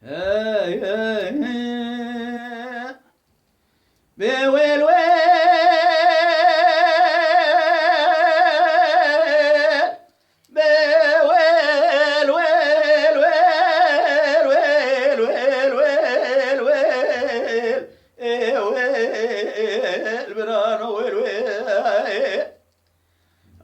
هاي هاي هاي بويل ويل بويل ويل ويل ويل ويل ويل ويل ويل برانو ويل ويل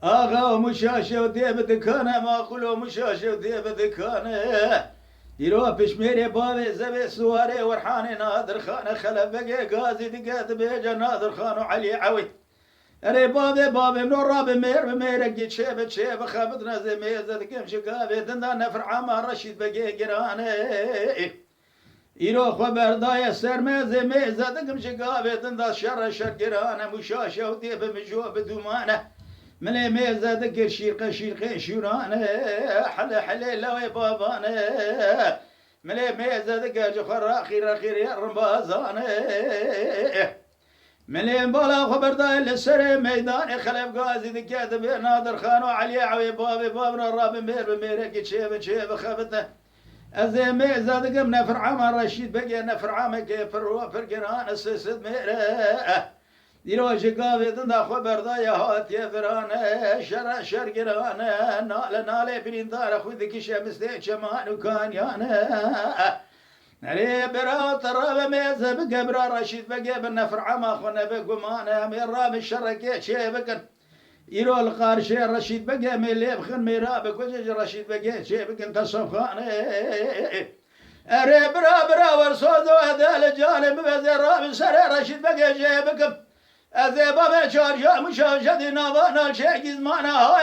آغا مشاشة وديب دكانة ما قلو مشاشة وديب دكانة يروح بشميري بابي زبي سواري ورحاني نادر خانه خلف بقي قازي دقات بيجا نادر خانو علي عوي أري بابي من الراب بمير قيت شيب خابطنا زي ميزة دقم شقابي دندان نفر عما رشيد بقي قراني يروح خبر دايا سر ميزة دقم شقابي دندان شر قرانه مشاشة وديب مجوب دومانه ملي ميزة ذكر شيرقي شورانه حلي لوي بابانه ملي ميزة ذكر جخر خير يا رمبازانه ملي بالا خبر داي للسر ميدان خلف غازي ذكيت نادر خانو علي عوي بابنا الراب بمير شيب خبته أزي ميزة ذكر نفر عام رشيد بقي نفر عام كيف فرقران سد ميره يروج قابي دنا خبر ضايا هات يا فرانه شر قرانه نال برين دار خذ كيشه مستيك شمان وكان يانا علي برا ترى ميزه بقبر رشيد بقى بالنفر عما خنا بقمانه من راب الشركه شيبكن يرو القارش رشيد بقى من اللي بخن ميرابك وجج رشيد بقى شيبكن تصفانه أري برا ورصود هذا الجانب بزراب سر رشيد بقى شيبكن أذي بابا شارجا مشاهدة نابانا الشيء زمانا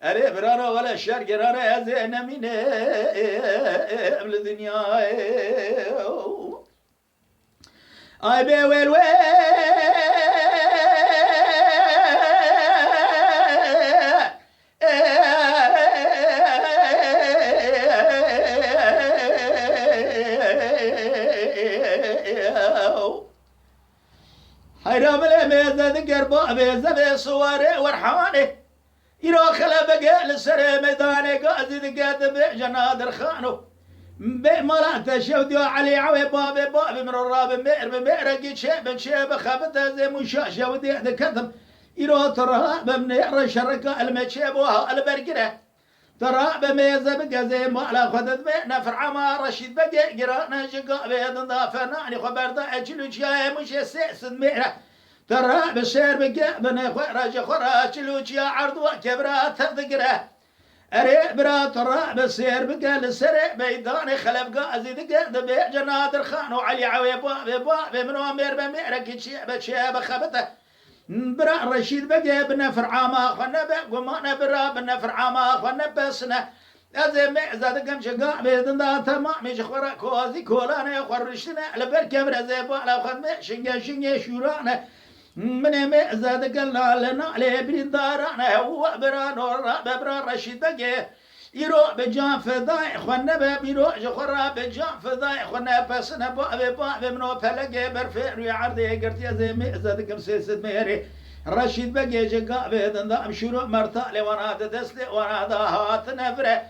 أري برانا ولا شر قرانا يا زين من الدنيا أي بي ويل ويل حيرام الميزة ذكر بابي زبي صواري ورحاني يروح خلا بقى للسر ميداني قازي ذقات بجنادر خانو بمرات شوديو علي عوي بابي من الراب بمير قيت شيب خابته زي مشاشة ودي ذكتم يروح ترهاب من يرى شركة المشيب وها البرقرة ترهاب ميزة بقى زي ما لا خدت بينا فرعما رشيد بقى قرانا شقا بيضن ضافناني خبر ضاع جلو جاي مش يسيس ميرة ترى بسير بقى بني خراج خراج لوجيا عرض وكبرات تذكره أري برا ترى بسير بقى للسرع ميداني خلف قازي دقا دبي جنادر خانو علي عوي بابي من أمير بميرك شيب خبته برا رشيد بقى بنفر عاما خنا بقمانا برا بنفر عاما خنا بسنا أزي معزة دقم شقا بيدن دا تمام يشخورا كوزي كولانا يخرشتنا لبركب رزي بالا خدمي شنجا شورانا من معزة دقلنا لنا عليه برين دارانا هو برا نور برا رشيد بقى يروح بجان فضاي خنا باب يروح جخرا بجان فضاي خنا بسنا بابي منو فلقي برفير ويعرضي قرتي زي معزة دقم سيسد ميري رشيد بقى جقا بيدن دا مشروع مرتالي وانا دسلي وانا دا هات نفره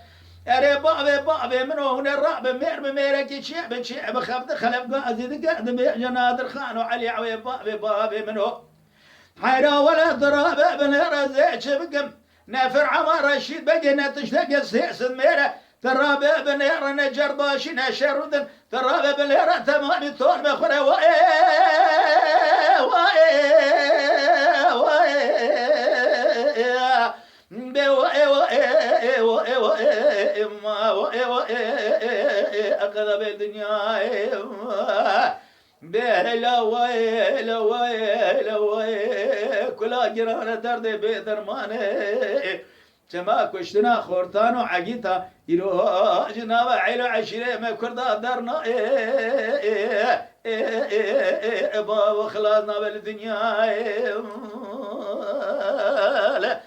أري بابي منو هنا الرعب ميرك شيب خفت خلف قازي دقا جنادر خانو علي عوي بابي منو حيرا ولا ضراب بن رزيع شبقم نافر عمر رشيد بقي نتشتق السيس ميره ترى بن يرى نجر باشنا شردن ترى بن يرى تمام طول بخرا أقذب الدنيا لوي كلا جيران درد بدرمانه كما كشتنا خورتان وعقيتا يروح جناب عيلو عشرة ما كردا درنا بابا خلاصنا بالدنيا لا